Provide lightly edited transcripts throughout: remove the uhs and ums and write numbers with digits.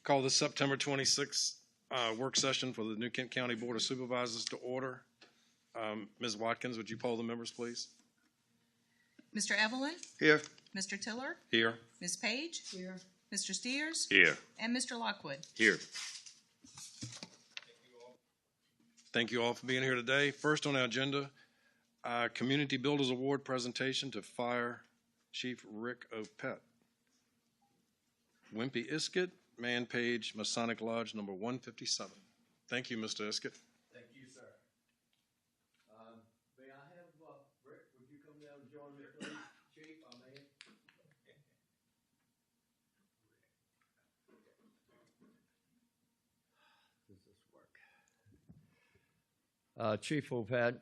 Call this September 26th work session for the New Kent County Board of Supervisors to order. Ms. Watkins, would you poll the members, please? Mr. Evelyn? Here. Mr. Tiller? Here. Ms. Page? Here. Mr. Steers? Here. And Mr. Lockwood? Here. Thank you all for being here today. First on our agenda, Community Builders Award presentation to Fire Chief Rick Opet. Wimpy Iskett, Man Page, Masonic Lodge, number 157. Thank you, Mr. Iskett. Thank you, sir. May I have, Rick, would you come down and join me, please? Chief, I may. Does this work? Chief Opet,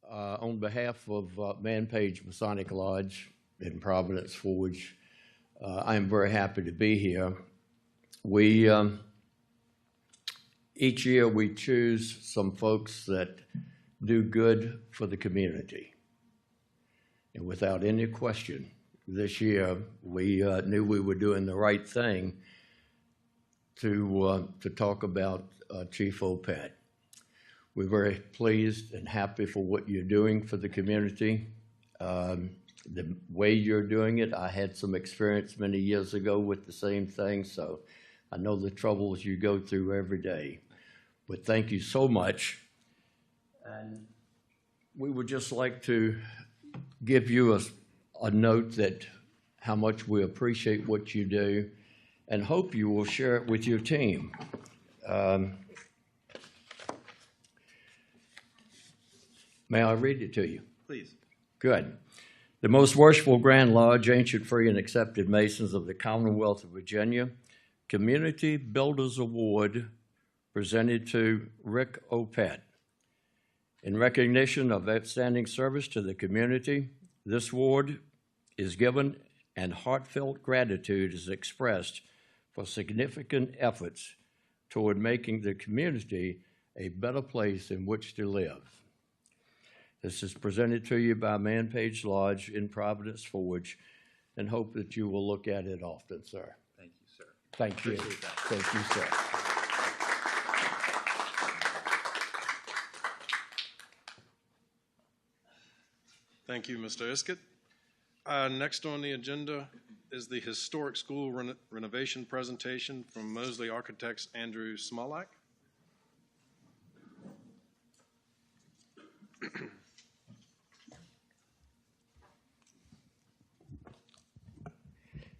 on behalf of Man Page Masonic Lodge in Providence Forge, I am very happy to be here. We, each year we choose some folks that do good for the community. And without any question, this year we knew we were doing the right thing to talk about Chief Opet. We're very pleased and happy for what you're doing for the community. The way you're doing it, I had some experience many years ago with the same thing, so I know the troubles you go through every day. But thank you so much. And we would just like to give you a note that how much we appreciate what you do and hope you will share it with your team. May I read it to you? Please. Good. The most worshipful Grand Lodge, ancient, free, and accepted Masons of the Commonwealth of Virginia, Community Builders Award presented to Rick Opet. In recognition of outstanding service to the community, this award is given and heartfelt gratitude is expressed for significant efforts toward making the community a better place in which to live. This is presented to you by Man Page Lodge in Providence Forge, and hope that you will look at it often, sir. Thank you, sir. Thank you. Thank you, sir. Thank you, Mr. Iskett. Next on the agenda is the Historic School Renovation presentation from Mosley Architects Andrew Smolak.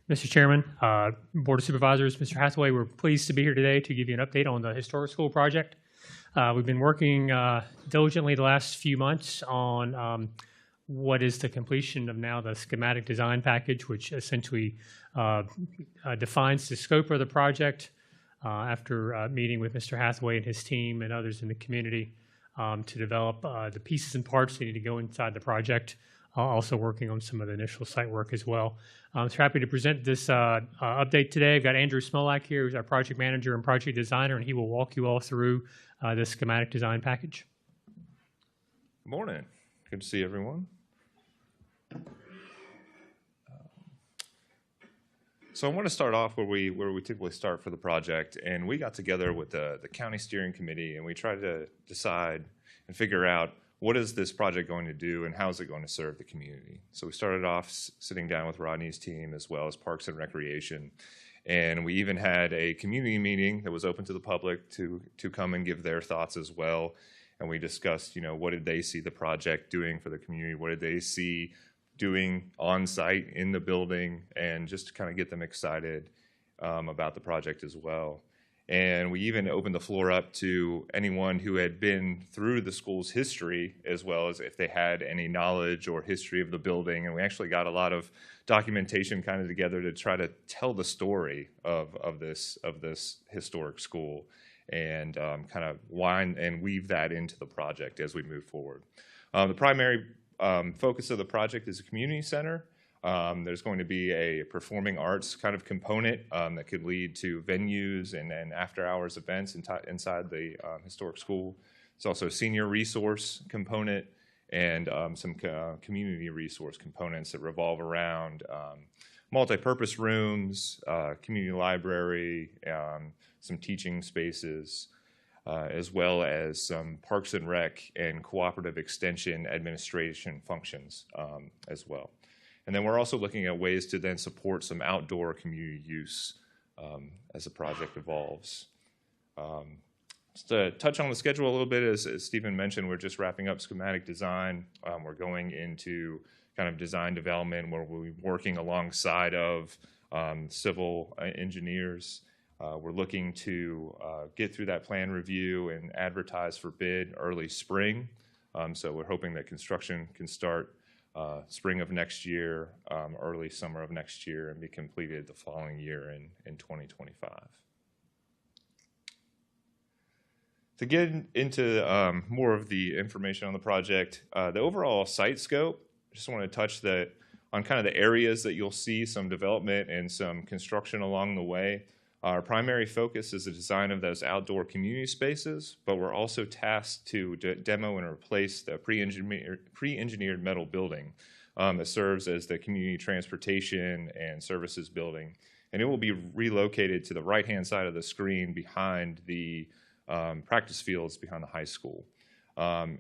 Mr. Chairman, Board of Supervisors, Mr. Hathaway, we're pleased to be here today to give you an update on the historic school project. We've been working diligently the last few months on what is the completion of now the schematic design package, which essentially defines the scope of the project after meeting with Mr. Hathaway and his team and others in the community to develop the pieces and parts that need to go inside the project. Also working on some of the initial site work as well. I'm so happy to present this update today. I've got Andrew Smolak here, who's our project manager and project designer, and he will walk you all through the schematic design package. Good morning. Good to see everyone. So I want to start off where we typically start for the project, and we got together with the county steering committee, and we tried to decide and figure out what is this project going to do and how is it going to serve the community. So we started off sitting down with Rodney's team as well as Parks and Recreation, and we even had a community meeting that was open to the public to come and give their thoughts as well. And we discussed, what did they see the project doing for the community? What did they see doing on site in the building, and just to kind of get them excited about the project as well. And we even opened the floor up to anyone who had been through the school's history, as well as if they had any knowledge or history of the building. And we actually got a lot of documentation kind of together to try to tell the story of this historic school, and kind of wind and weave that into the project as we move forward. The primary focus of the project is a community center. There's going to be a performing arts kind of component that could lead to venues and after-hours events inside the historic school. There's also a senior resource component, and some community resource components that revolve around multi-purpose rooms, community library, some teaching spaces, as well as some Parks and Rec and cooperative extension administration functions as well. And then we're also looking at ways to then support some outdoor community use as the project evolves. Just to touch on the schedule a little bit, as Stephen mentioned, we're just wrapping up schematic design. We're going into kind of design development where we'll be working alongside of civil engineers. We're looking to get through that plan review and advertise for bid early spring. So we're hoping that construction can start spring of next year, early summer of next year, and be completed the following year in 2025. To get into more of the information on the project, the overall site scope, I just want to touch on kind of the areas that you'll see some development and some construction along the way. Our primary focus is the design of those outdoor community spaces, but we're also tasked to demo and replace the pre-engineered metal building that serves as the community transportation and services building. And it will be relocated to the right-hand side of the screen behind the practice fields behind the high school.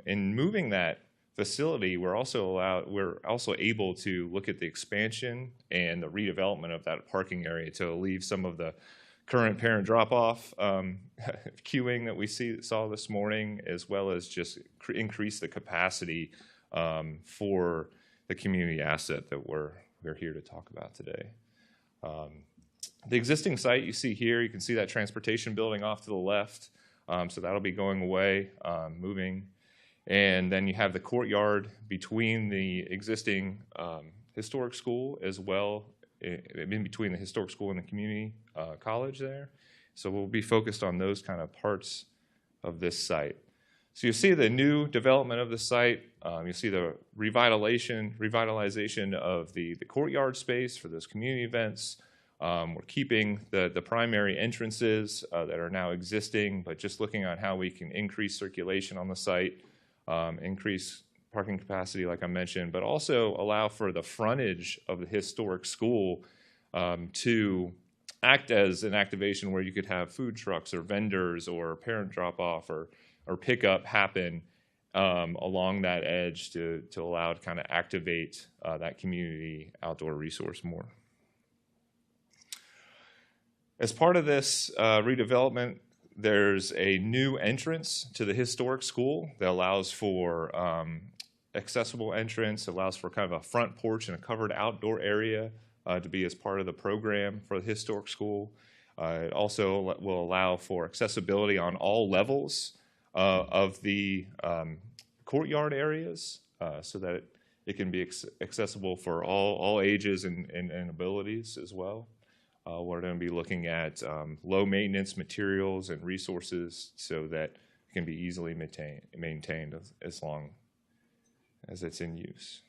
In moving that facility, we're also able to look at the expansion and the redevelopment of that parking area to alleviate some of the current parent drop-off queuing that we saw this morning, as well as just increase the capacity for the community asset that we're here to talk about today. The existing site you see here, you can see that transportation building off to the left. So that'll be going away, moving. And then you have the courtyard between the existing historic school as well, in between the historic school and the community college there. So we'll be focused on those kind of parts of this site. So you see the new development of the site. You see the revitalization of the courtyard space for those community events. We're keeping the primary entrances that are now existing, but just looking at how we can increase circulation on the site, increase parking capacity, like I mentioned, but also allow for the frontage of the historic school to act as an activation where you could have food trucks or vendors or parent drop-off or pickup happen along that edge to allow to kind of activate that community outdoor resource more. As part of this redevelopment, there's a new entrance to the historic school that allows for accessible entrance, allows for kind of a front porch and a covered outdoor area to be as part of the program for the historic school. It also will allow for accessibility on all levels of the courtyard areas so that it can be accessible for all ages and abilities as well. We're going to be looking at low maintenance materials and resources so that it can be easily maintained as long as it's in use.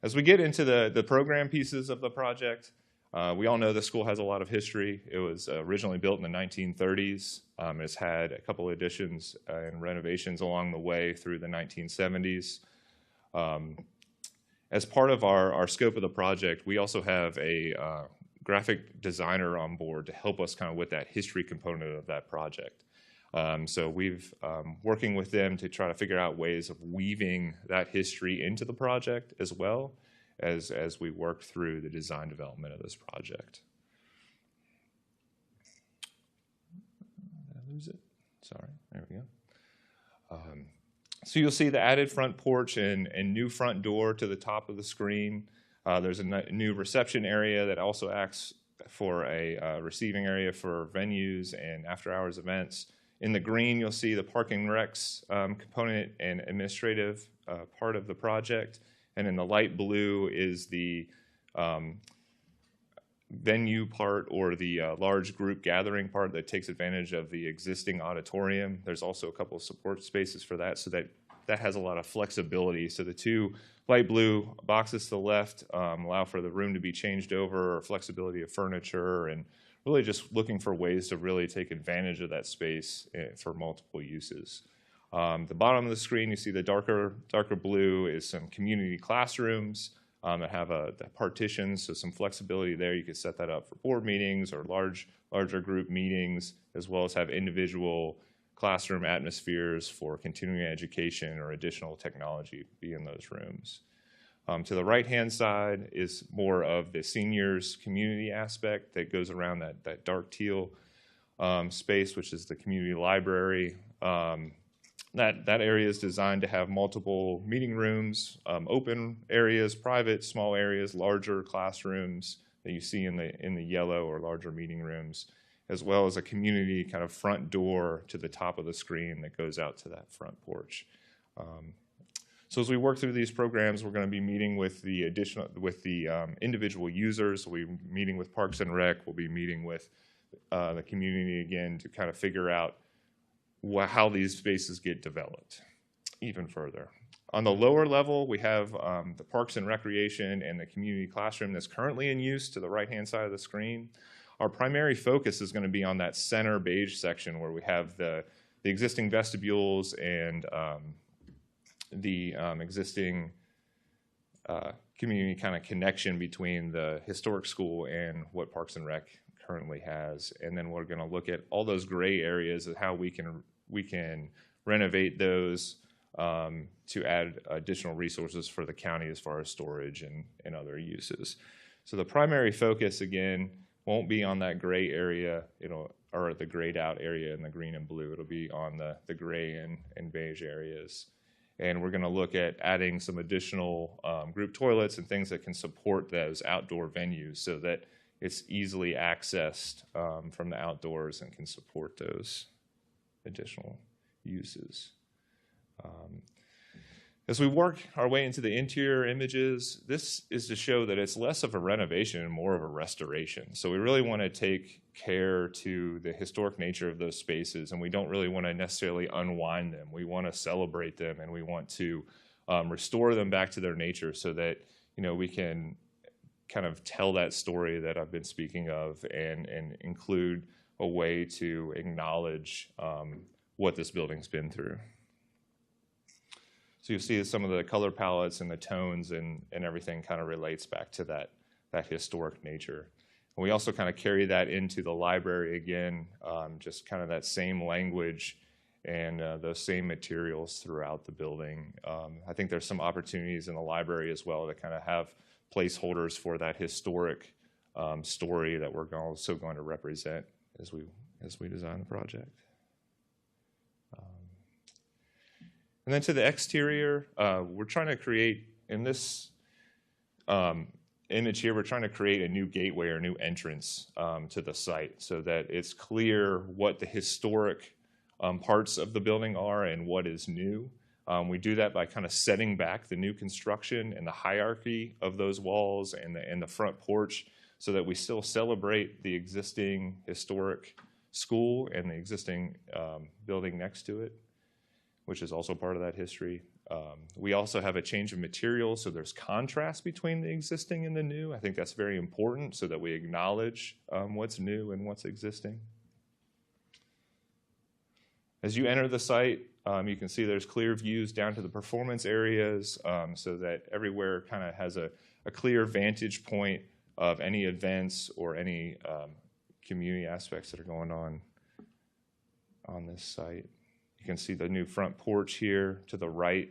As we get into the program pieces of the project, we all know the school has a lot of history. It was originally built in the 1930s. It's had a couple of additions and renovations along the way through the 1970s. As part of our scope of the project, we also have a graphic designer on board to help us kind of with that history component of that project. So we've working with them to try to figure out ways of weaving that history into the project as well as we work through the design development of this project. Did I lose it? Sorry, there we go. So you'll see the added front porch and new front door to the top of the screen. There's a new reception area that also acts for a receiving area for venues and after-hours events. In the green, you'll see the parking recs component and administrative part of the project. And in the light blue is the venue part or the large group gathering part that takes advantage of the existing auditorium. There's also a couple of support spaces for that, so that has a lot of flexibility. So the two light blue boxes to the left allow for the room to be changed over, or flexibility of furniture, and really just looking for ways to really take advantage of that space for multiple uses. The bottom of the screen, you see the darker blue is some community classrooms that have the partitions, so some flexibility there. You could set that up for board meetings or larger group meetings, as well as have individual classroom atmospheres for continuing education or additional technology be in those rooms. To the right-hand side is more of the seniors community aspect that goes around that dark teal space, which is the community library. That area is designed to have multiple meeting rooms, open areas, private, small areas, larger classrooms that you see in the yellow or larger meeting rooms, as well as a community kind of front door to the top of the screen that goes out to that front porch. So as we work through these programs, we're going to be meeting with the individual users. We'll be meeting with Parks and Rec. We'll be meeting with the community again to kind of figure out how these spaces get developed even further. On the lower level, we have the Parks and Recreation and the community classroom that's currently in use to the right-hand side of the screen. Our primary focus is going to be on that center beige section where we have the existing vestibules and the existing community kind of connection between the historic school and what Parks and Rec currently has. And then we're going to look at all those gray areas of how we can renovate those to add additional resources for the county as far as storage and other uses. So the primary focus, again, won't be on that gray area, or the grayed out area in the green and blue. It'll be on the gray and beige areas. And we're going to look at adding some additional group toilets and things that can support those outdoor venues so that it's easily accessed from the outdoors and can support those additional uses. As we work our way into the interior images, this is to show that it's less of a renovation and more of a restoration. So we really want to take care to the historic nature of those spaces, and we don't really want to necessarily unwind them. We want to celebrate them, and we want to restore them back to their nature so that we can kind of tell that story that I've been speaking of and include a way to acknowledge what this building's been through. So you'll see that some of the color palettes and the tones and everything kind of relates back to that historic nature. And we also kind of carry that into the library again, just kind of that same language and those same materials throughout the building. I think there's some opportunities in the library as well to kind of have placeholders for that historic story that we're also going to represent as we design the project. And then to the exterior, we're trying to create, in this image here, we're trying to create a new gateway or new entrance to the site so that it's clear what the historic parts of the building are and what is new. We do that by kind of setting back the new construction and the hierarchy of those walls and the front porch so that we still celebrate the existing historic school and the existing building next to it, which is also part of that history. We also have a change of material, so there's contrast between the existing and the new. I think that's very important so that we acknowledge what's new and what's existing. As you enter the site, you can see there's clear views down to the performance areas so that everywhere kind of has a clear vantage point of any events or any community aspects that are going on this site. You can see the new front porch here to the right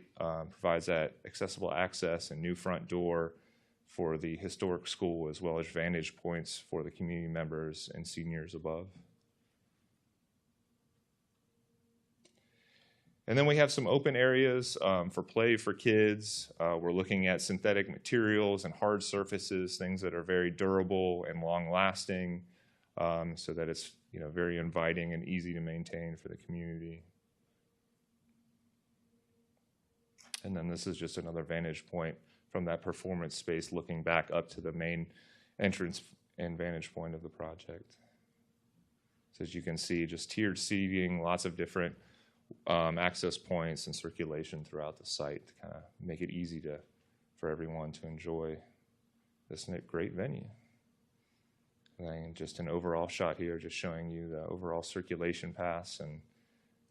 provides that accessible access and new front door for the historic school, as well as vantage points for the community members and seniors above. And then we have some open areas for play for kids. We're looking at synthetic materials and hard surfaces, things that are very durable and long-lasting, so that it's very inviting and easy to maintain for the community. And then this is just another vantage point from that performance space looking back up to the main entrance and vantage point of the project. So as you can see, just tiered seating, lots of different access points and circulation throughout the site to kind of make it easy for everyone to enjoy this great venue. And then just an overall shot here, just showing you the overall circulation paths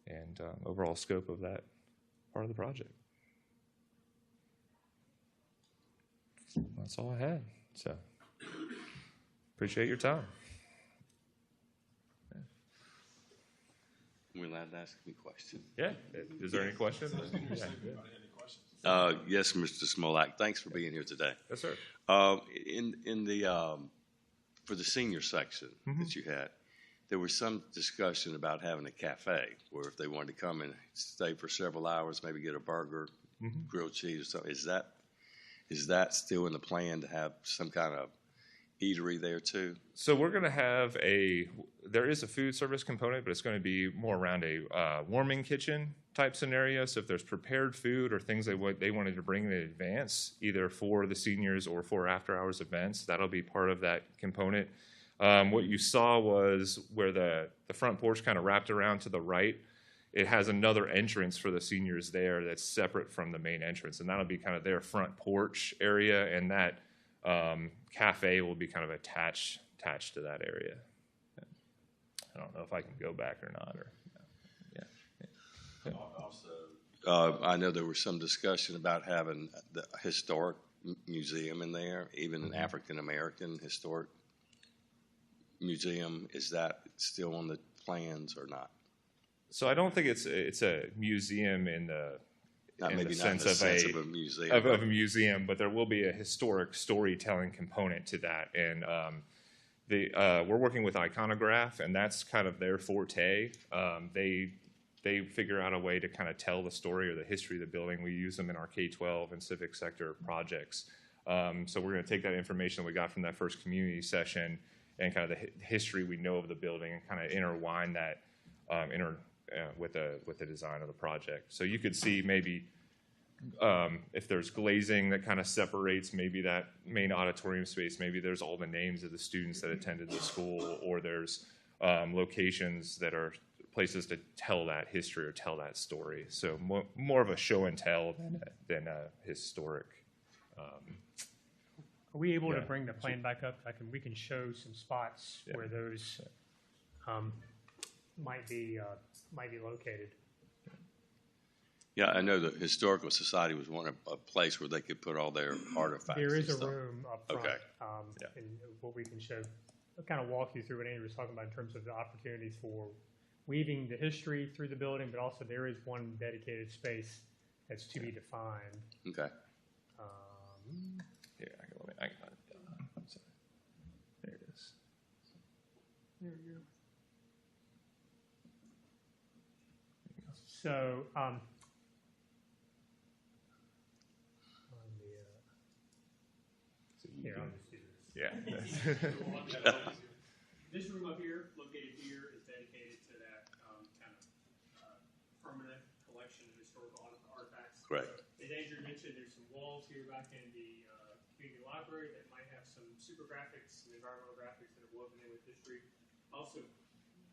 and overall scope of that part of the project. That's all I had. So appreciate your time. We're allowed to ask me questions. Yeah. Is there any questions? Yes, Mr. Smolak, thanks for being here today. Yes, sir. In the for the senior section that you had, there was some discussion about having a cafe where if they wanted to come and stay for several hours, maybe get a burger, grilled cheese or something. Is that still in the plan to have some kind of eatery there too? So we're going to have there is a food service component, but it's going to be more around a warming kitchen type scenario. So if there's prepared food or things they wanted to bring in advance, either for the seniors or for after hours events, that'll be part of that component. What you saw was where the front porch kind of wrapped around to the right. It has another entrance for the seniors there that's separate from the main entrance, and that'll be kind of their front porch area, and that cafe will be kind of attached to that area. I don't know if I can go back or not. Also, I know there was some discussion about having the historic museum in there, even an African American historic museum. Is that still on the plans or not? So I don't think it's a museum in the sense of a museum. Of a museum, but there will be a historic storytelling component to that. And we're working with Iconograph, and that's kind of their forte. They figure out a way to kind of tell the story or the history of the building. We use them in our K-12 and civic sector projects. So we're going to take that information we got from that first community session and kind of the history we know of the building and kind of intertwine that with the design of the project. So you could see maybe if there's glazing that kind of separates maybe that main auditorium space, maybe there's all the names of the students that attended the school, or there's locations that are places to tell that history or tell that story. So more of a show and tell than a historic. Are we able to bring the plan back up? We can show some spots where those might be located. Yeah, I know the Historical Society was a place where they could put all their artifacts. There is and a stuff. room up front, Okay. and what we can show, I'll kind of walk you through what Andrew was talking about in terms of the opportunities for weaving the history through the building, but also there is one dedicated space that's to be defined. Okay. Here, I can find it. I'm sorry. There it is. There we go. So, here, I'll just do this. Yeah. This room up here, located here, is dedicated to that kind of permanent collection of historical artifacts. Great. As Andrew mentioned, there's some walls here back in the community library that might have some super graphics, some environmental graphics that are woven in with history. Also,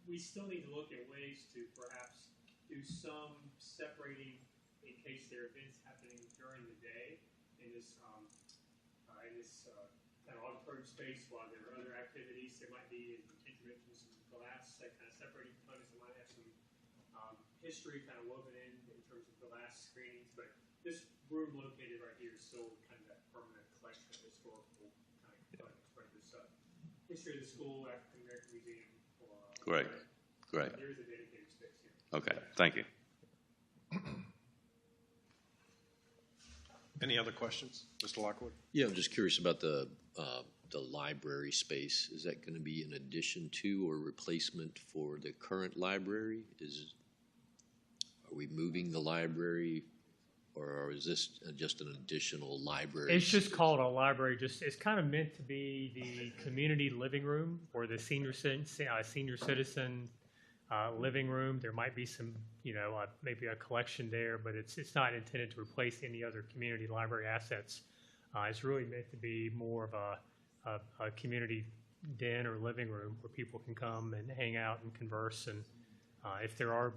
we still need to look at ways to perhaps do some separating in case there are events happening during the day in this kind of auditorium space while there are other activities. There might be, as Andrew mentioned, some glass that kind of separating components that might have some history kind of woven in terms of glass screenings. But this room located right here is still kind of that permanent collection of historical kind of components. Right? This history of the school, African American Museum. Great. Great. There is a dedicated space here. Okay. Thank you. Any other questions, Mr. Lockwood? Yeah, I'm just curious about the library space. Is that going to be in addition to or replacement for the current library? Are we moving the library, or is this just an additional library? It's just called a library. It's kind of meant to be the community living room or the senior citizen living room. There might be some, maybe a collection there, but it's not intended to replace any other community library assets. It's really meant to be more of a community den or living room where people can come and hang out and converse. And if there are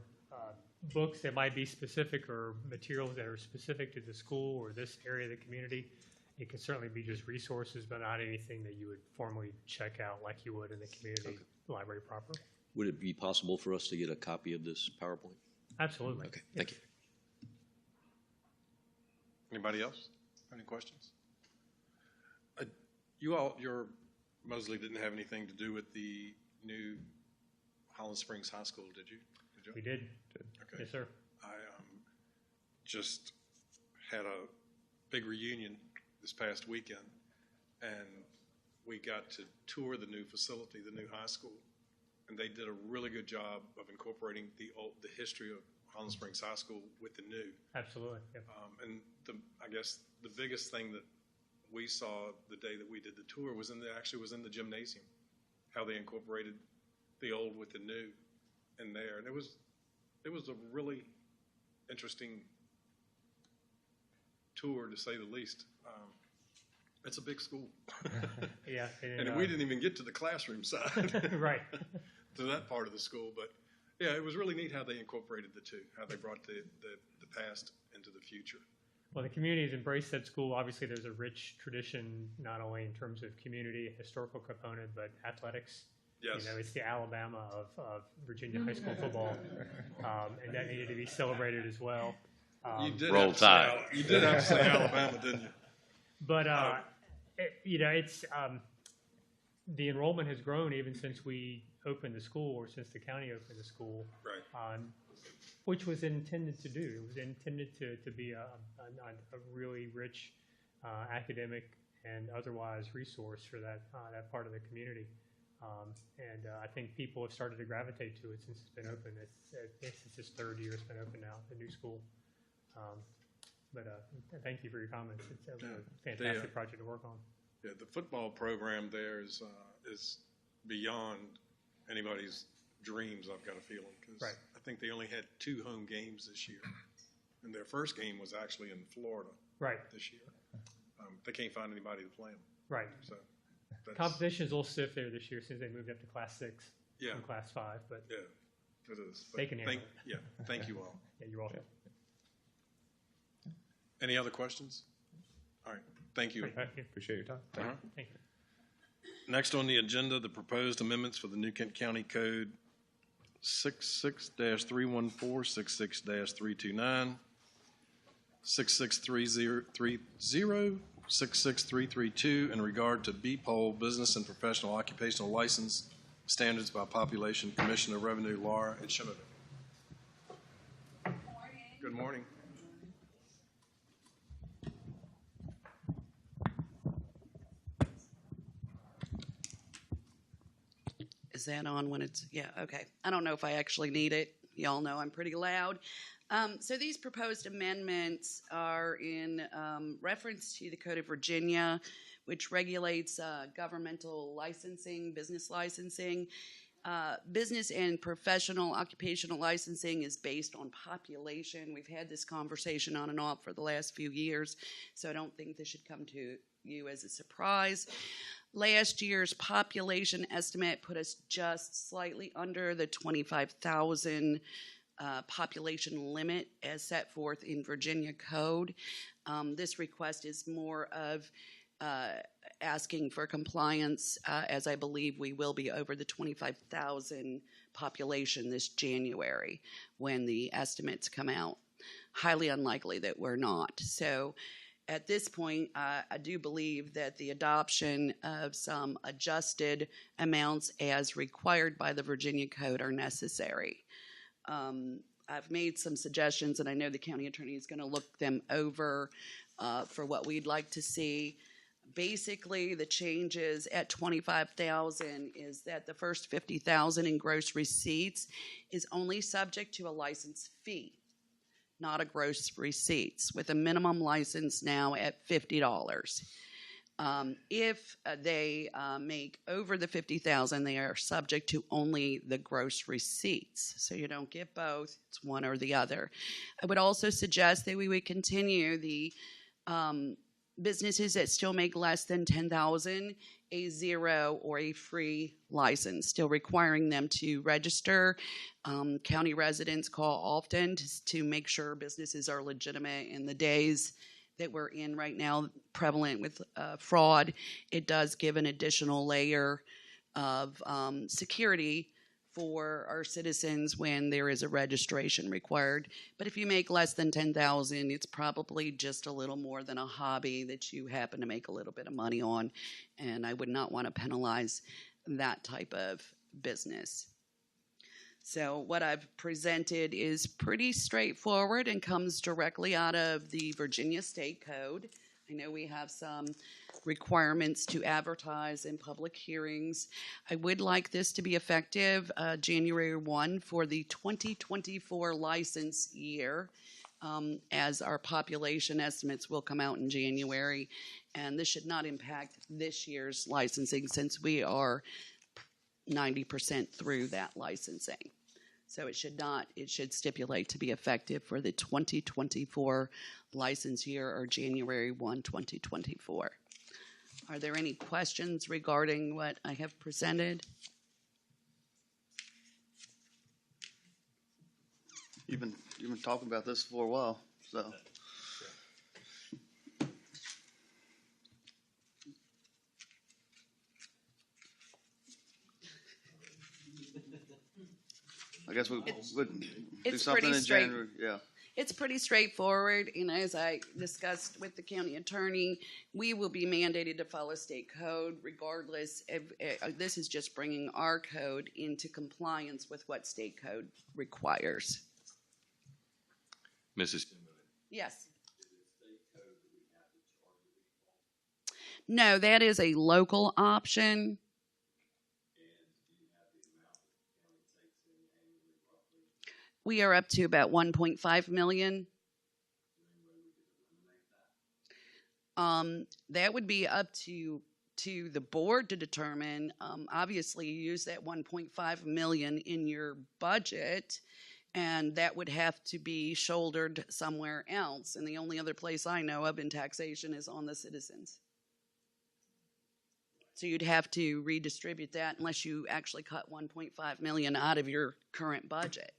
books that might be specific or materials that are specific to the school or this area of the community, it can certainly be just resources, but not anything that you would formally check out like you would in the community library proper. Would it be possible for us to get a copy of this PowerPoint? Absolutely. Okay, thank you. Anybody else? Any questions? Your Mosley didn't have anything to do with the new Holland Springs High School, did you? Did you? We did. Okay. Yes, sir. I just had a big reunion this past weekend, and we got to tour the new facility, the new high school, and they did a really good job of incorporating the history of Holland Springs High School with the new. Absolutely. Yep. And I guess the biggest thing that we saw the day that we did the tour was in the gymnasium, how they incorporated the old with the new in there, and it was a really interesting tour, to say the least. It's a big school. Yeah. And we didn't even get to the classroom side. Right. To that part of the school. But yeah, it was really neat how they incorporated the two, how they brought the past into the future. Well, the community has embraced that school. Obviously, there's a rich tradition, not only in terms of community and historical component, but athletics. Yes. You know, it's the Alabama of Virginia high school football, and that needed to be celebrated as well. You did Roll have to say Tide. You did have to say Alabama, didn't you? But it's the enrollment has grown even since we opened the school, or since the county opened the school. Right. Which was intended to do. It was intended to be a really rich academic and otherwise resource for that part of the community. And I think people have started to gravitate to it since it's been open. It's its third year it's been open now, the new school. But thank you for your comments. It's a fantastic project to work on. Yeah, the football program there is beyond anybody's dreams, I've got a feeling. 'Cause Right. I think they only had 2 home games this year. And their first game was actually in Florida Right, this year. They can't find anybody to play them. right. So that's, Competition's a little stiff there this year since they moved up to Class 6 yeah, from Class 5, but yeah, it is. But They can handle it. Yeah, thank you all. yeah, you're welcome. Any other questions? All right, thank you. Thank you. Appreciate your time. Thank you. Thank you. Next on the agenda, the proposed amendments for the New Kent County Code 66-314, 66-329, 66330, 66332 in regard to B-Pole Business and Professional Occupational License Standards by Population, Commissioner of Revenue Laura and Schimmer. Good morning. Is that on when it's, yeah, okay. I don't know if I actually need it. Y'all know I'm pretty loud. So these proposed amendments are in reference to the Code of Virginia, which regulates governmental licensing, business licensing. Business and professional occupational licensing is based on population. We've had this conversation on and off for the last few years, so I don't think this should come to you as a surprise. Last year's population estimate put us just slightly under the 25,000 population limit as set forth in Virginia Code. This request is more of asking for compliance, as I believe we will be over the 25,000 population this January when the estimates come out. Highly unlikely that we're not. So at this point, I do believe that the adoption of some adjusted amounts as required by the Virginia Code are necessary. I've made some suggestions, and I know the county attorney is going to look them over for what we'd like to see. Basically, the changes at 25,000 is that the first 50,000 in gross receipts is only subject to a license fee, not a gross receipts, with a minimum license now at $50. If they make over the 50,000, they are subject to only the gross receipts. So you don't get both, it's one or the other. I would also suggest that we would continue the businesses that still make less than 10,000, a zero or a free license, still requiring them to register. County residents call often to make sure businesses are legitimate. In the days that we're in right now, prevalent with fraud, it does give an additional layer of security for our citizens when there is a registration required. But if you make less than 10,000, it's probably just a little more than a hobby that you happen to make a little bit of money on. And I would not want to penalize that type of business. So what I've presented is pretty straightforward and comes directly out of the Virginia State Code. I know we have some requirements to advertise in public hearings. I would like this to be effective January 1 for the 2024 license year, as our population estimates will come out in January. And this should not impact this year's licensing since we are 90% through that licensing. So it should stipulate to be effective for the 2024 license year or January 1, 2024. Are there any questions regarding what I have presented? You've been talking about this for a while, so. I guess we would do it's something pretty in straight. January. Yeah. It's pretty straightforward, and as I discussed with the county attorney, we will be mandated to follow state code regardless. This is just bringing our code into compliance with what state code requires. Mrs. Yes. No, that is a local option. We are up to about 1.5 million. That would be up to the board to determine. Obviously, you use that 1.5 million in your budget, and that would have to be shouldered somewhere else. And the only other place I know of in taxation is on the citizens. So you'd have to redistribute that unless you actually cut 1.5 million out of your current budget.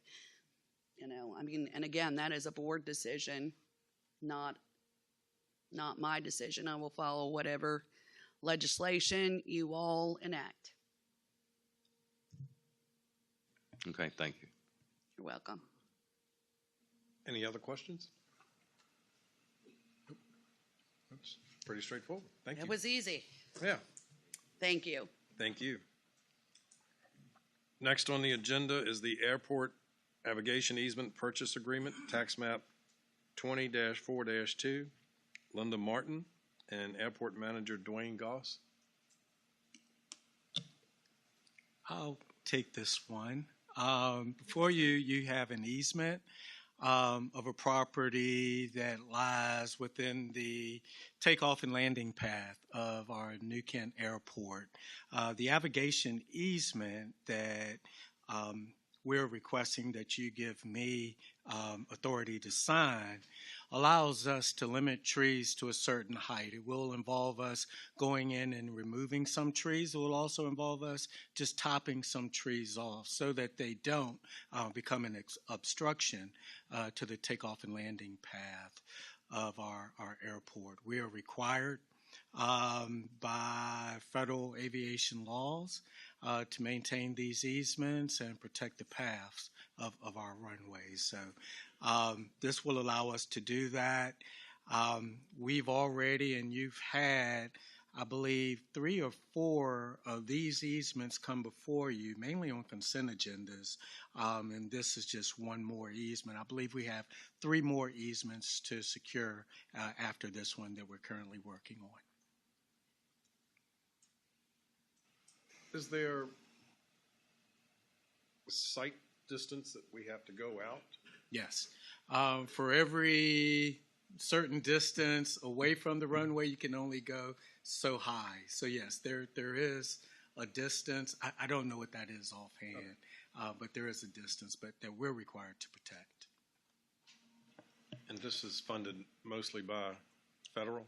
You know, I mean, and again, that is a board decision, not my decision. I will follow whatever legislation you all enact. Okay, thank you. You're welcome. Any other questions? Nope. That's pretty straightforward. Thank you. It was easy. Yeah, Thank you. thank you. Next on the agenda is the airport navigation easement purchase agreement, tax map 20-4-2, Linda Martin and airport manager Dwayne Goss. I'll take this one. Before you have an easement of a property that lies within the takeoff and landing path of our New Kent Airport. The navigation easement that we're requesting that you give me authority to sign allows us to limit trees to a certain height. It will involve us going in and removing some trees. It will also involve us just topping some trees off so that they don't become an obstruction to the takeoff and landing path of our airport. We are required by federal aviation laws to maintain these easements and protect the paths of our runways. So this will allow us to do that. We've already, and you've had, I believe, 3 or 4 of these easements come before you, mainly on consent agendas, and this is just one more easement. I believe we have 3 more easements to secure after this one that we're currently working on. Is there a site distance that we have to go out? Yes. For every certain distance away from the runway, you can only go so high. So yes, there is a distance. I don't know what that is offhand, but there is a distance, but that we're required to protect. And this is funded mostly by federal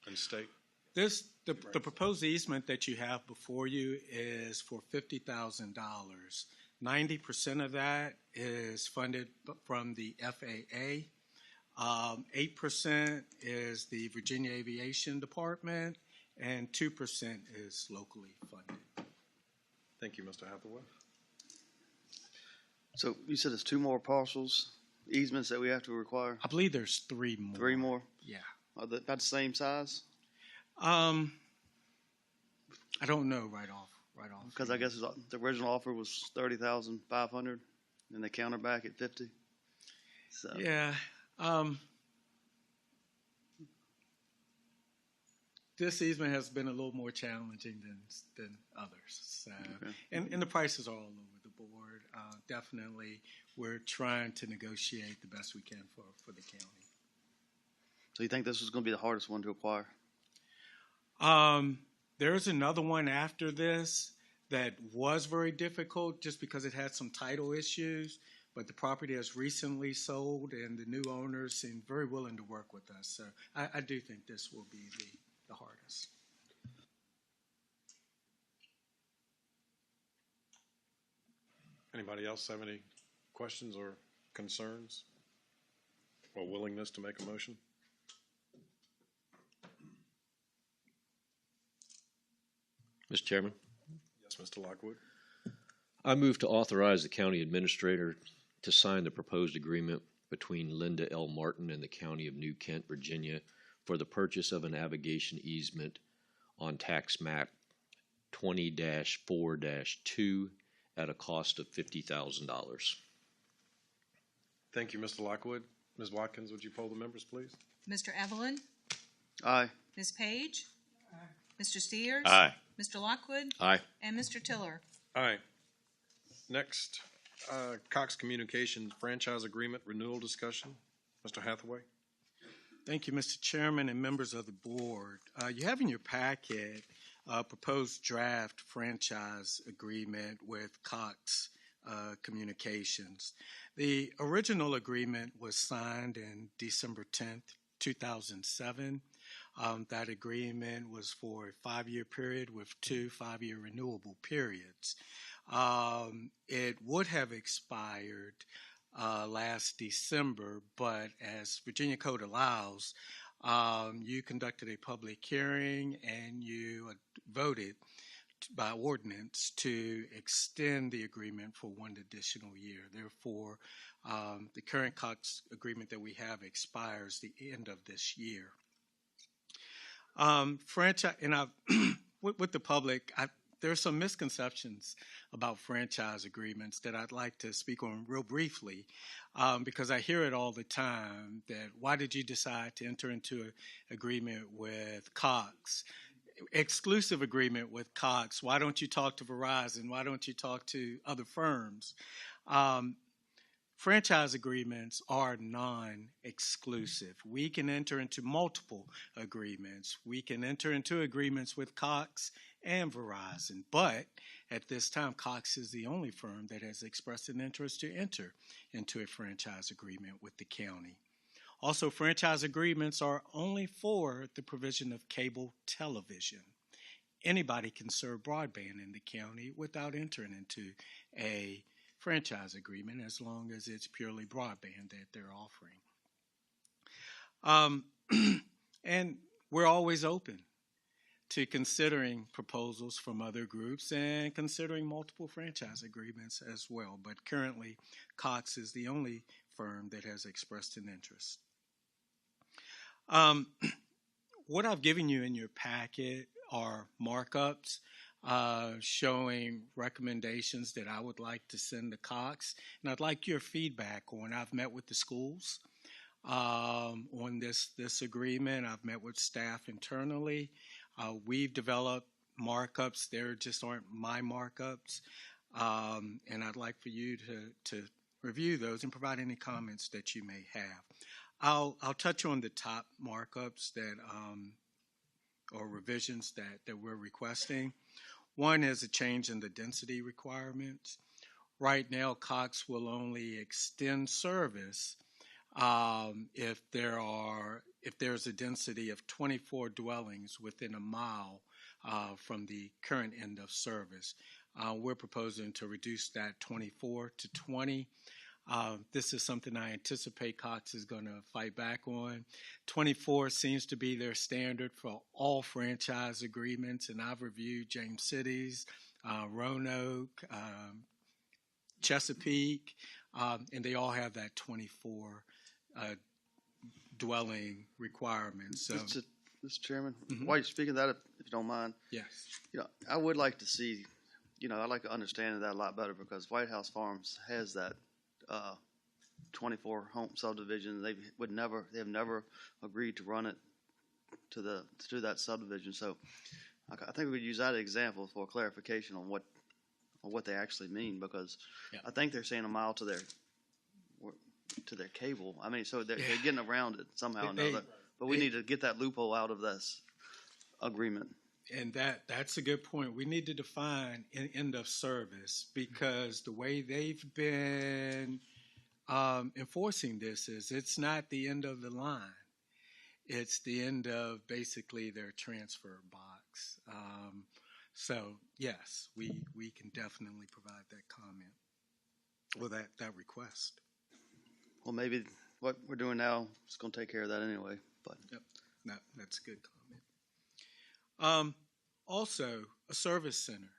and state? The proposed easement that you have before you is for $50,000. 90% of that is funded from the FAA. 8% is the Virginia Aviation Department, and 2% is locally funded. Thank you, Mr. Hathaway. So you said it's 2 more parcels, easements that we have to require? I believe there's 3 more. 3 more? Yeah. Are they about the same size? I don't know right off. Because I guess the original offer was 30,500, and they counter back at 50. So Yeah. This easement has been a little more challenging than others. So, Okay. and the prices are all over the board. Definitely, we're trying to negotiate the best we can for the county. So you think this was going to be the hardest one to acquire? There's another one after this that was very difficult just because it had some title issues, but the property has recently sold and the new owners seem very willing to work with us. So I do think this will be the hardest. Anybody else have any questions or concerns or willingness to make a motion? Mr. Chairman, Yes, Mr. Lockwood. I move to authorize the county administrator to sign the proposed agreement between Linda L. Martin and the County of New Kent, Virginia, for the purchase of a navigation easement on tax map 20-4-2 at a cost of $50,000. Thank you, Mr. Lockwood. Ms. Watkins, would you poll the members, please? Mr. Evelyn, Aye. Ms. Page, Mr. Steers. Aye. Mr. Lockwood, Aye. and Mr. Tiller. Aye. Next, Cox Communications franchise agreement renewal discussion. Mr. Hathaway. Thank you, Mr. Chairman and members of the board. You have in your packet a proposed draft franchise agreement with Cox Communications. The original agreement was signed in December 10th, 2007. That agreement was for a 5-year period with 2 5-year renewable periods. It would have expired last December, but as Virginia Code allows, you conducted a public hearing and you voted by ordinance to extend the agreement for 1 additional year. Therefore, the current Cox agreement that we have expires the end of this year. Franchise, and with the public, there are some misconceptions about franchise agreements that I'd like to speak on real briefly, because I hear it all the time that why did you decide to enter into an agreement with Cox, exclusive agreement with Cox? Why don't you talk to Verizon? Why don't you talk to other firms? Franchise agreements are non-exclusive. We can enter into multiple agreements. We can enter into agreements with Cox and Verizon, but at this time, Cox is the only firm that has expressed an interest to enter into a franchise agreement with the county. Also, franchise agreements are only for the provision of cable television. Anybody can serve broadband in the county without entering into a franchise agreement as long as it's purely broadband that they're offering. And we're always open to considering proposals from other groups and considering multiple franchise agreements as well. But currently, Cox is the only firm that has expressed an interest. What I've given you in your packet are markups showing recommendations that I would like to send to Cox, and I'd like your feedback on. I've met with the schools on this agreement. I've met with staff internally. We've developed markups. There just aren't my markups, and I'd like for you to review those and provide any comments that you may have. I'll touch on the top markups that or revisions that we're requesting. One is a change in the density requirements. Right now, Cox will only extend service if there's a density of 24 dwellings within a mile from the current end of service. We're proposing to reduce that 24 to 20. This is something I anticipate Cox is going to fight back on. 24 seems to be their standard for all franchise agreements, and I've reviewed James City's, Roanoke, Chesapeake, and they all have that 24 dwelling requirement. So, Mr. Chairman, Mhm. while you're speaking of that, if you don't mind, yes. I would like to see, I'd like to understand that a lot better because White House Farms has that 24 home subdivision. They have never agreed to run it to do that subdivision. So I think we would use that example for clarification on what they actually mean, because Yeah. I think they're saying a mile to their cable. I mean, so they're getting around it somehow or another. But we need to get that loophole out of this agreement. And that's a good point. We need to define an end of service, because the way they've been enforcing this is it's not the end of the line. It's the end of basically their transfer box. So yes, we can definitely provide that comment or that request. Well, maybe what we're doing now is going to take care of that anyway. But Yep, that's a good comment. Also, a service center.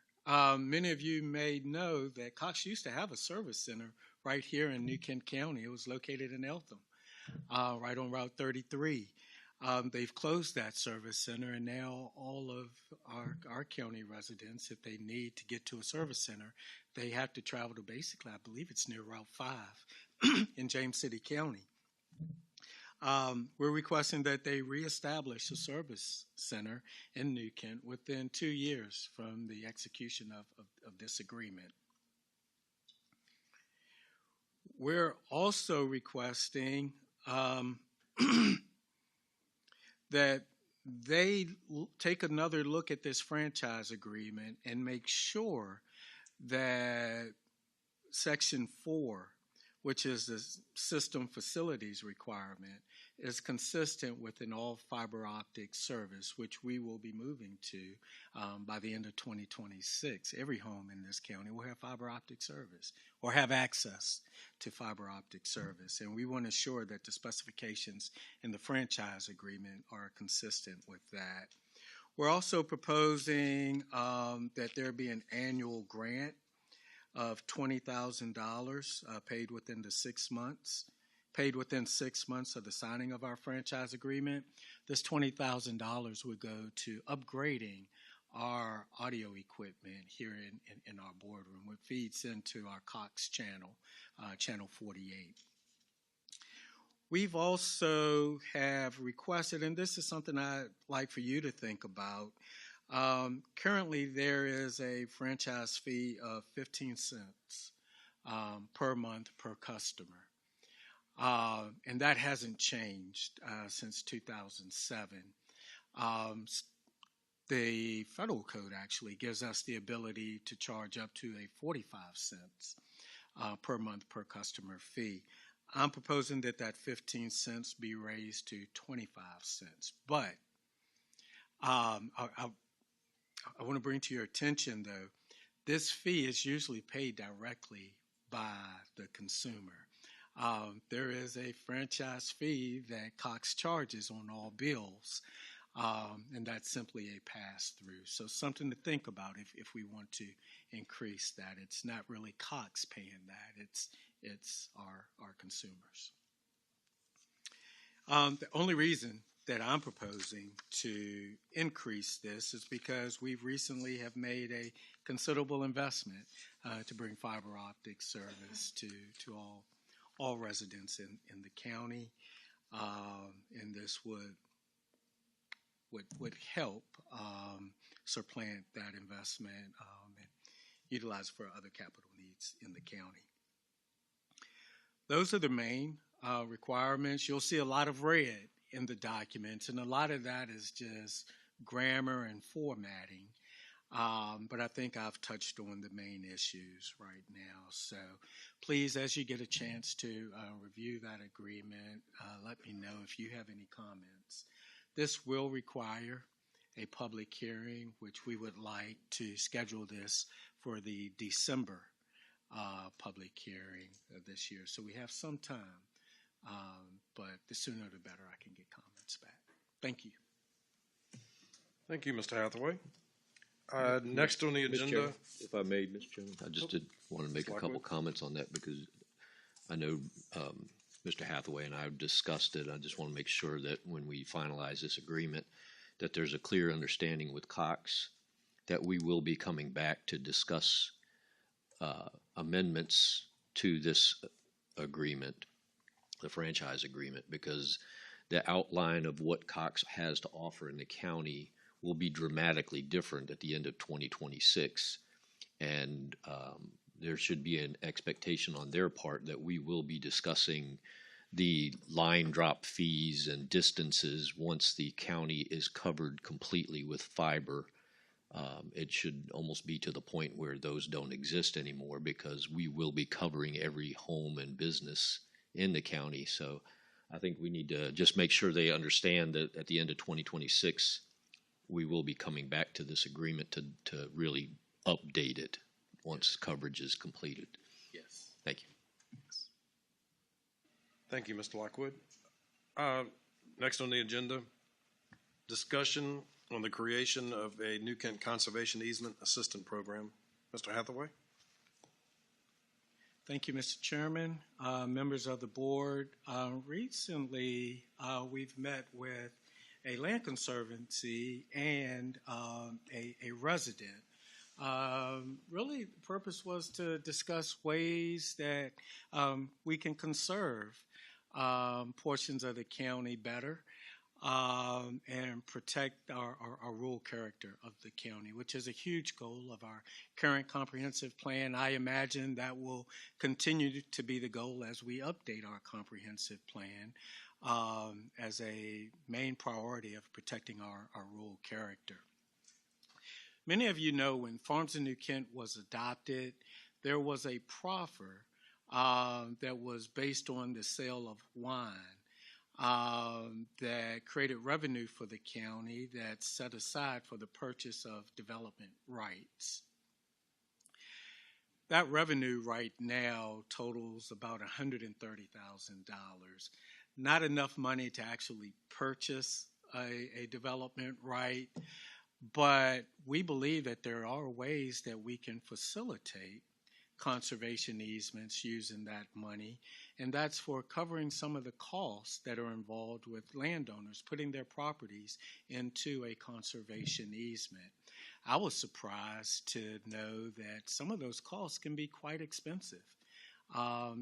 Many of you may know that Cox used to have a service center right here in New Kent County. It was located in Eltham, right on Route 33. They've closed that service center, and now all of our county residents, if they need to get to a service center, they have to travel to basically, I believe it's near Route 5 in James City County. We're requesting that they reestablish a service center in New Kent within 2 years from the execution of this agreement. We're also requesting that they take another look at this franchise agreement and make sure that Section 4, which is the system facilities requirement, is consistent with an all fiber optic service, which we will be moving to by the end of 2026. Every home in this county will have fiber optic service or have access to fiber optic service. And we want to ensure that the specifications in the franchise agreement are consistent with that. We're also proposing that there be an annual grant of $20,000 paid within 6 months of the signing of our franchise agreement. This $20,000 would go to upgrading our audio equipment here in our boardroom, which feeds into our Cox channel, channel 48. We've also have requested, and this is something I'd like for you to think about. Currently, there is a franchise fee of 15 cents per month per customer. And that hasn't changed since 2007. The federal code actually gives us the ability to charge up to a 45 cents per month per customer fee. I'm proposing that 15 cents be raised to 25 cents. But I want to bring to your attention, though, this fee is usually paid directly by the consumer. There is a franchise fee that Cox charges on all bills, and that's simply a pass-through. So something to think about if we want to increase that. It's not really Cox paying that. It's our consumers. The only reason that I'm proposing to increase this is because we recently have made a considerable investment to bring fiber optic service to all residents in the county, and this would help supplant that investment and utilize for other capital needs in the county. Those are the main requirements. You'll see a lot of red in the documents, and a lot of that is just grammar and formatting. But I think I've touched on the main issues right now. So please, as you get a chance to review that agreement, let me know if you have any comments. This will require a public hearing, which we would like to schedule this for the December public hearing this year. So we have some time, but the sooner the better I can get comments back. Thank you. Thank you, Mr. Hathaway. Next on the agenda, If I may, Mr. Chairman, I just did want to make a couple Lockwood. comments on that because I know Mr. Hathaway and I have discussed it. I just want to make sure that when we finalize this agreement, that there's a clear understanding with Cox that we will be coming back to discuss amendments to this agreement, the franchise agreement, because the outline of what Cox has to offer in the county will be dramatically different at the end of 2026. And there should be an expectation on their part that we will be discussing the line drop fees and distances once the county is covered completely with fiber. It should almost be to the point where those don't exist anymore because we will be covering every home and business in the county. So I think we need to just make sure they understand that at the end of 2026, we will be coming back to this agreement to really update it once coverage is completed. Yes. Thank you. Thank you, Mr. Lockwood. Next on the agenda, discussion on the creation of a New Kent Conservation Easement Assistant Program. Mr. Hathaway? Thank you, Mr. Chairman, members of the board. Recently, we've met with a land conservancy and a resident. Really, the purpose was to discuss ways that we can conserve portions of the county better and protect our rural character of the county, which is a huge goal of our current comprehensive plan. I imagine that will continue to be the goal as we update our comprehensive plan as a main priority of protecting our rural character. Many of you know when Farms in New Kent was adopted, there was a proffer that was based on the sale of wine that created revenue for the county that's set aside for the purchase of development rights. That revenue right now totals about $130,000. Not enough money to actually purchase a development right, but we believe that there are ways that we can facilitate conservation easements using that money, and that's for covering some of the costs that are involved with landowners putting their properties into a conservation easement. I was surprised to know that some of those costs can be quite expensive.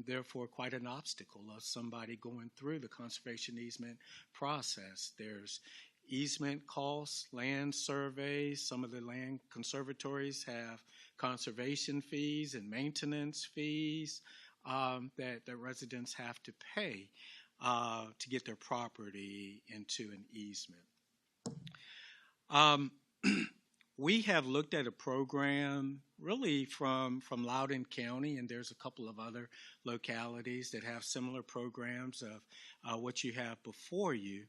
Therefore, quite an obstacle of somebody going through the conservation easement process. There's easement costs, land surveys. Some of the land conservatories have conservation fees and maintenance fees that residents have to pay to get their property into an easement. We have looked at a program really from Loudoun County, and there's a couple of other localities that have similar programs of what you have before you,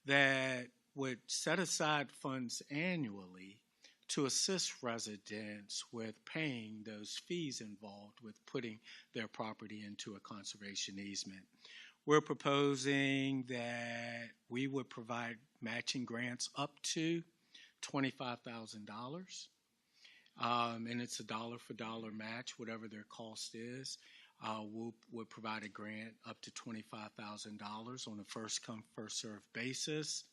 that would set aside funds annually to assist residents with paying those fees involved with putting their property into a conservation easement. We're proposing that we would provide matching grants up to $25,000, and it's a dollar-for-dollar match, whatever their cost is. We'll provide a grant up to $25,000 on a first-come, first-served basis.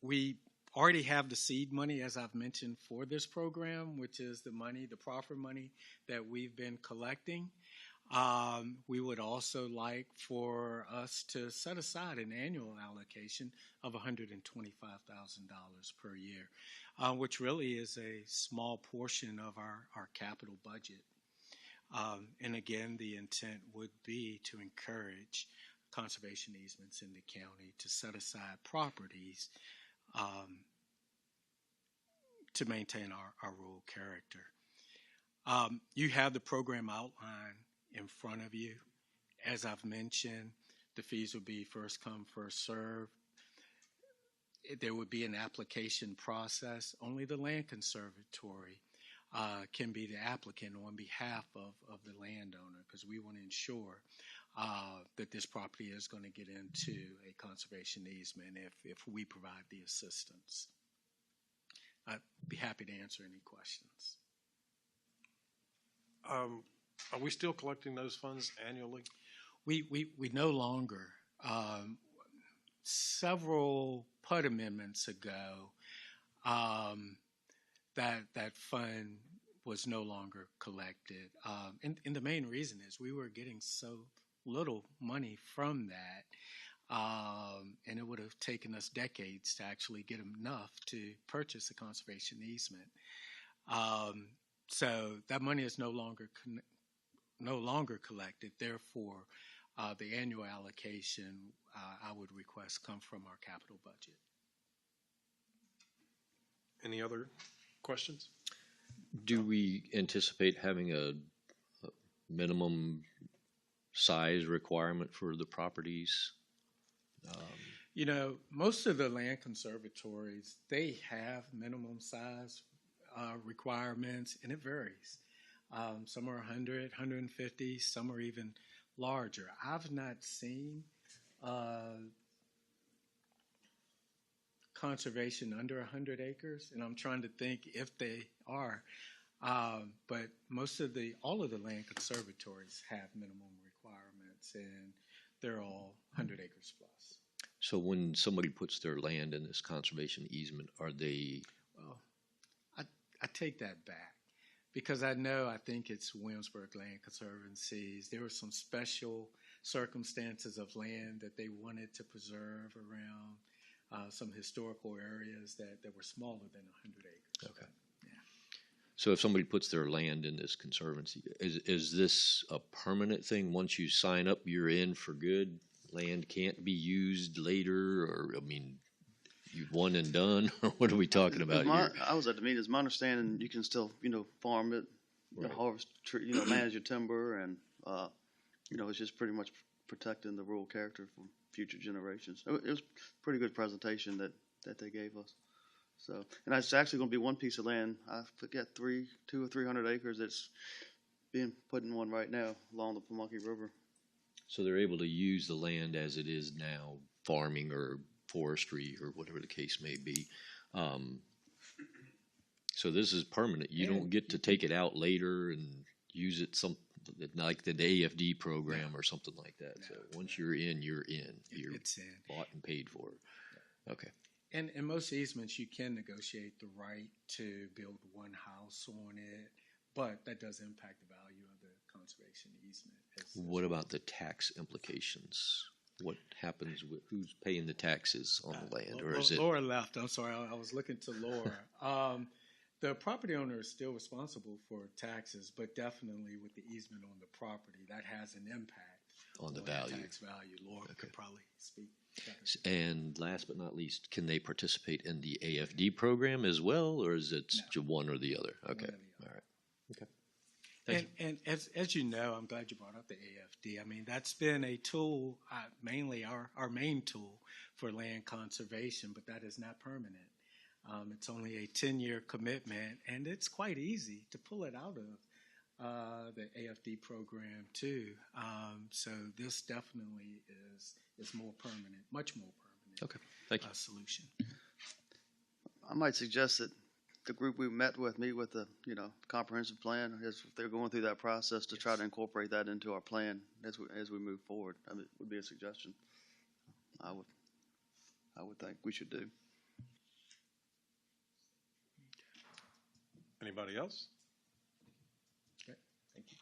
We already have the seed money, as I've mentioned, for this program, which is the money, the proffer money that we've been collecting. We would also like for us to set aside an annual allocation of $125,000 per year, which really is a small portion of our capital budget. And again, the intent would be to encourage conservation easements in the county to set aside properties to maintain our rural character. You have the program outline in front of you. As I've mentioned, the fees would be first come, first served. There would be an application process. Only the land conservatory can be the applicant on behalf of the landowner, because we want to ensure that this property is going to get into a conservation easement if we provide the assistance. I'd be happy to answer any questions. Are we still collecting those funds annually? We no longer. Several PUD amendments ago, that fund was no longer collected. And the main reason is we were getting so little money from that, and it would have taken us decades to actually get enough to purchase a conservation easement. So that money is no longer collected. Therefore, the annual allocation I would request come from our capital budget. Any other questions? Do we anticipate having a minimum size requirement for the properties? You know, most of the land conservatories, they have minimum size requirements, and it varies. Some are 100, 150, some are even larger. I've not seen conservation under 100 acres, and I'm trying to think if they are. But all of the land conservatories have minimum requirements, and they're all 100 acres plus. So when somebody puts their land in this conservation easement, are they? Well, I take that back because I think it's Williamsburg Land Conservancies. There were some special circumstances of land that they wanted to preserve around some historical areas that were smaller than 100 acres. Okay. Yeah. So if somebody puts their land in this conservancy, is this a permanent thing? Once you sign up, you're in for good? Land can't be used later, or I mean, you've won and done, or what are we talking about here? I was at the meeting. It's my understanding you can still, farm it, Right. harvest, manage your timber, and it's just pretty much protecting the rural character for future generations. It was a pretty good presentation that they gave us. So, and it's actually going to be one piece of land. I forget 200 or 300 acres that's being put in one right now along the Pamunkey River. So they're able to use the land as it is now, farming or forestry or whatever the case may be. So this is permanent. You don't get to take it out later and use it like the AFD program or something like that. So once you're in, you're in. You're It's in. bought and paid for. Okay. And in most easements, you can negotiate the right to build one house on it, but that does impact the value of the conservation easement. What about the tax implications? What happens with who's paying the taxes on the land, or is it? Laura left. I'm sorry. I was looking to Laura. The property owner is still responsible for taxes, but definitely with the easement on the property, that has an impact On the value. Tax value. Laura could probably speak better. And last but not least, can they participate in the AFD program as well, or is it one or the other? Okay. One or the other. All right. Okay. And as you know, I'm glad you brought up the AFD. I mean, that's been a tool, mainly our main tool for land conservation, but that is not permanent. It's only a 10-year commitment, and it's quite easy to pull it out of the AFD program too. So this definitely is more permanent, much more permanent. Okay. Thank you. Solution. I might suggest that the group we met with meet with the comprehensive plan as they're going through that process to try to incorporate that into our plan as we move forward. I mean, it would be a suggestion. I would think we should do. Anybody else? Okay. Thank you.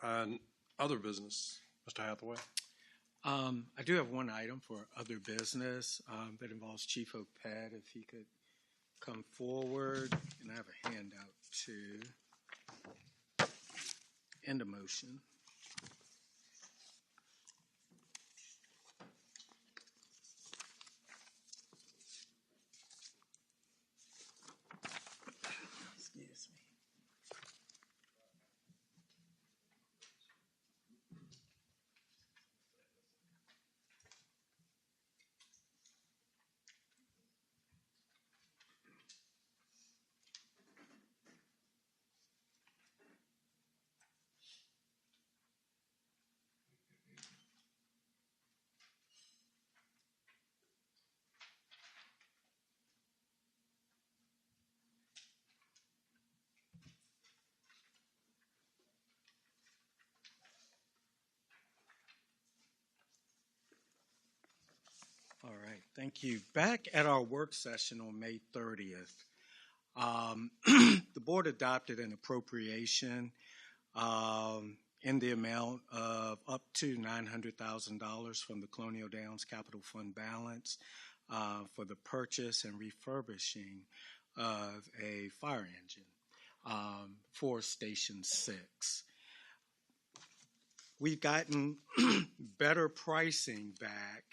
And other business, Mr. Hathaway? I do have one item for other business that involves Chief Oped. If he could come forward, and I have a handout too, and a motion. Excuse me. Thank you. Back at our work session on May 30th, the board adopted an appropriation in the amount of up to $900,000 from the Colonial Downs Capital Fund balance for the purchase and refurbishing of a fire engine for Station 6. We've gotten better pricing back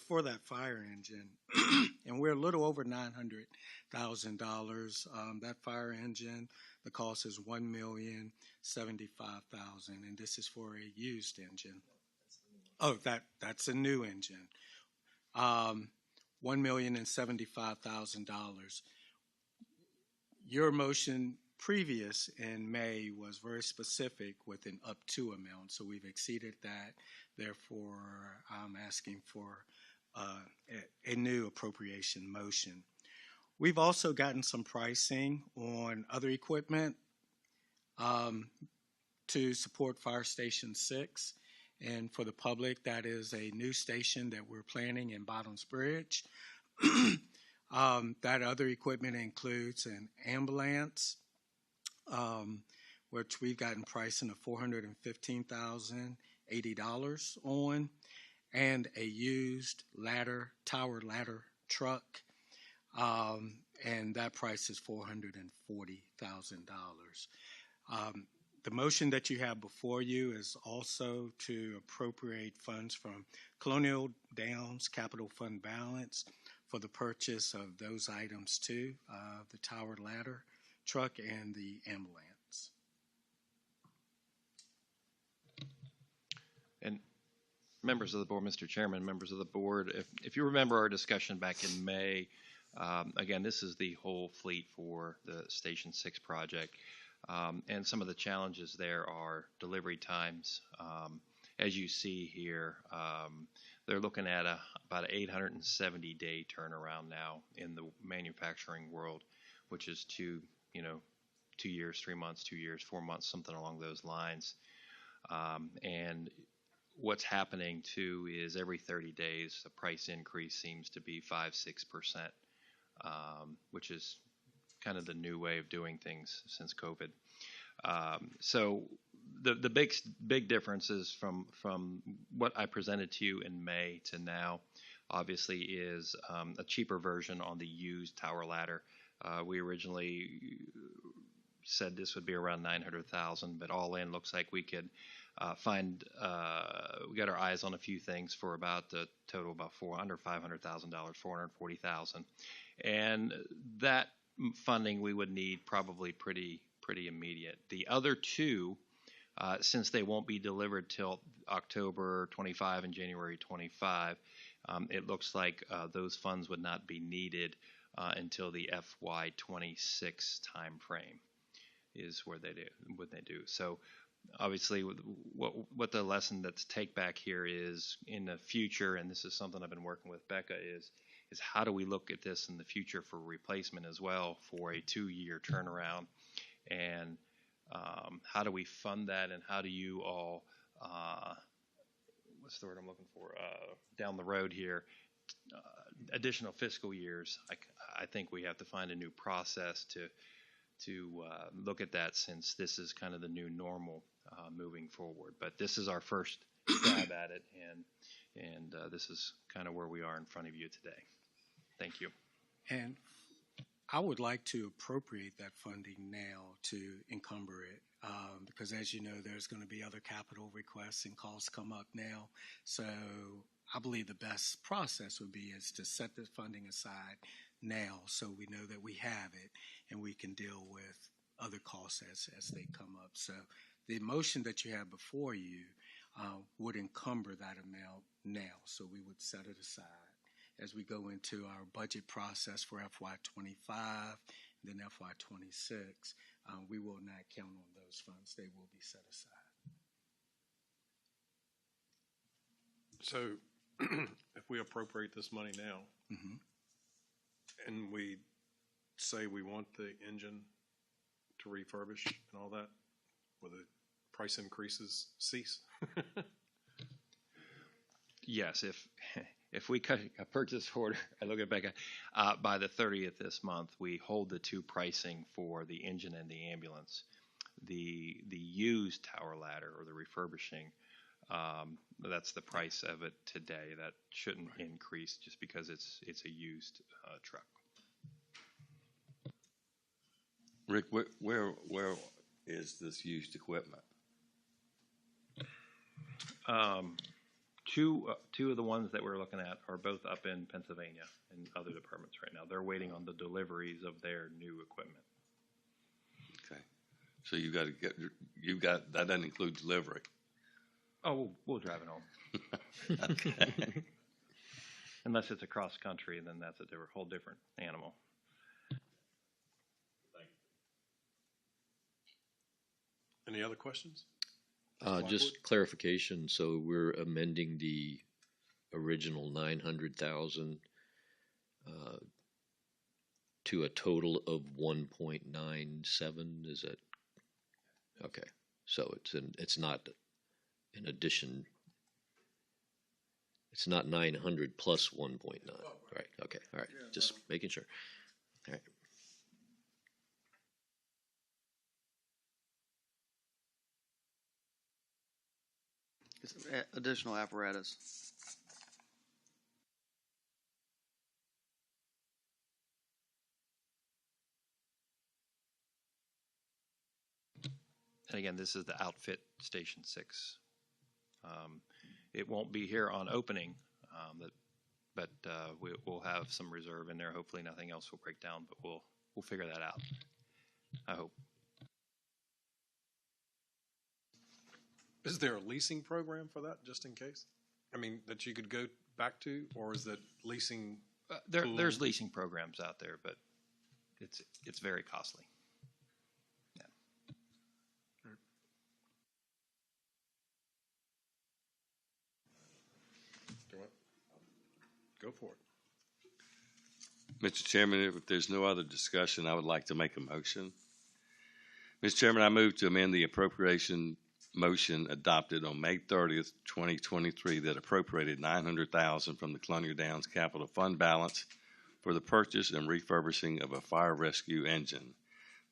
for that fire engine, and we're a little over $900,000. That fire engine, the cost is $1,075,000, and this is for a used engine. Oh, that's a new engine. $1,075,000. Your motion previous in May was very specific with an up to amount, so we've exceeded that. Therefore, I'm asking for a new appropriation motion. We've also gotten some pricing on other equipment to support Fire Station 6. And for the public, that is a new station that we're planning in Bottoms Bridge. That other equipment includes an ambulance, which we've gotten pricing of $415,080 on, and a used tower ladder truck, and that price is $440,000. The motion that you have before you is also to appropriate funds from Colonial Downs Capital Fund balance for the purchase of those items too, the tower ladder truck and the ambulance. And members of the board, Mr. Chairman, members of the board, if you remember our discussion back in May, again, this is the whole fleet for the Station 6 project. And some of the challenges there are delivery times. As you see here, they're looking at about an 870-day turnaround now in the manufacturing world, which is 2 years, 3 months, 2 years, 4 months, something along those lines. And what's happening too is every 30 days, the price increase seems to be 5-6%, which is kind of the new way of doing things since COVID. So the big difference is from what I presented to you in May to now, obviously, is a cheaper version on the used tower ladder. We originally said this would be around $900,000, but all in looks like we could find. We got our eyes on a few things for about the total about under $500,000, $440,000, and that funding we would need probably pretty immediate. The other two, since they won't be delivered till October 25 and January 25, it looks like those funds would not be needed until the FY26 timeframe is where they do. So obviously, what the lesson that's take back here is in the future, and this is something I've been working with Becca, is how do we look at this in the future for replacement as well for a 2-year turnaround, and how do we fund that, and how do you all, what's the word I'm looking for, down the road here, additional fiscal years, I think we have to find a new process to look at that, since this is kind of the new normal moving forward. But this is our first stab at it, and this is kind of where we are in front of you today. Thank you. And I would like to appropriate that funding now to encumber it, because as you know, there's going to be other capital requests and costs come up now. So I believe the best process would be is to set the funding aside now, so we know that we have it and we can deal with other costs as they come up. So the motion that you have before you would encumber that amount now, so we would set it aside. As we go into our budget process for FY25 and then FY26, we will not count on those funds. They will be set aside. So if we appropriate this money now, and we say we want the engine to refurbish and all that, will the price increases cease? Yes, if we cut a purchase order, I look at Becca, by the 30th this month, we hold the two pricing for the engine and the ambulance. The used tower ladder or the refurbishing, that's the price of it today. That shouldn't increase just because it's a used truck. Rick, where is this used equipment? Two of the ones that we're looking at are both up in Pennsylvania and other departments right now. They're waiting on the deliveries of their new equipment. Okay. So that doesn't include delivery. Oh, we'll drive it home. Okay. Unless it's across country, then that's a whole different animal. Any other questions? Just clarification, so we're amending the original 900,000 to a total of 1.97, is that? Okay, so it's not in addition, it's not 900 plus 1.9, right, okay, all right, just making sure, all right. It's additional apparatus. And again, this is the outfit Station 6. It won't be here on opening, but we'll have some reserve in there. Hopefully nothing else will break down, but we'll figure that out, I hope. Is there a leasing program for that, just in case? I mean, that you could go back to, or is that leasing? There's leasing programs out there, but it's very costly. Yeah. Go for it. Mr. Chairman, if there's no other discussion, I would like to make a motion. Mr. Chairman, I move to amend the appropriation motion adopted on May 30th, 2023 that appropriated $900,000 from the Colonial Downs Capital Fund balance for the purchase and refurbishing of a fire rescue engine.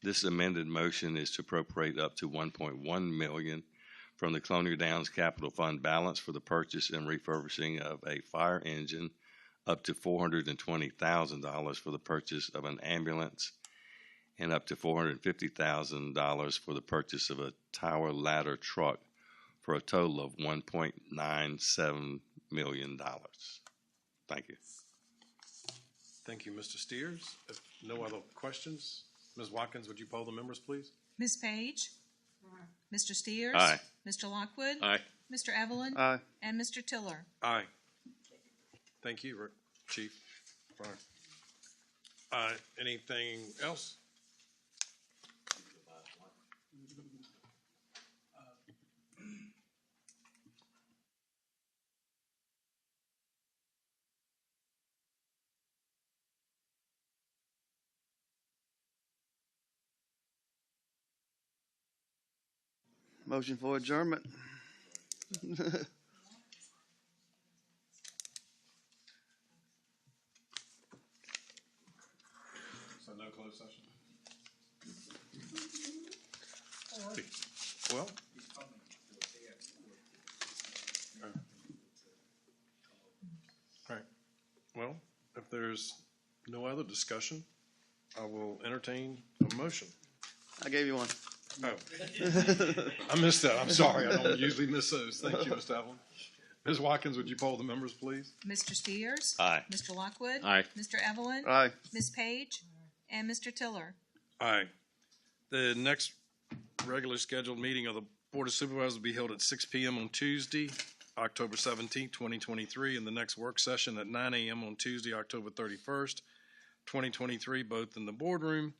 This amended motion is to appropriate up to $1.1 million from the Colonial Downs Capital Fund balance for the purchase and refurbishing of a fire engine, up to $420,000 for the purchase of an ambulance, and up to $450,000 for the purchase of a tower ladder truck, for a total of $1.97 million. Thank you. Thank you, Mr. Steers. If no other questions, Ms. Watkins, would you poll the members, please? Ms. Page? Mr. Steers? Aye. Mr. Lockwood? Aye. Mr. Evelyn? Aye. And Mr. Tiller? Aye. Thank you, Chief. Fire. Anything else? Motion for adjournment. So no closed session? Well. All right. Well, if there's no other discussion, I will entertain a motion. I gave you one. Oh. I missed that. I'm sorry. I don't usually miss those. Thank you, Mr. Evelyn. Ms. Watkins, would you poll the members, please? Mr. Steers? Aye. Mr. Lockwood? Aye. Mr. Evelyn? Aye. Ms. Page? And Mr. Tiller? Aye. The next regularly scheduled meeting of the Board of Supervisors will be held at 6 p.m. on Tuesday, October 17th, 2023, and the next work session at 9 a.m. on Tuesday, October 31st, 2023, both in the boardroom.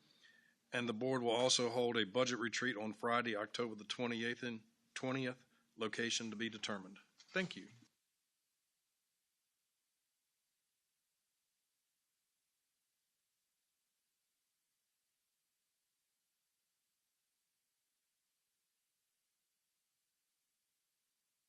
And the board will also hold a budget retreat on Friday, October the 28th and 20th, location to be determined. Thank you.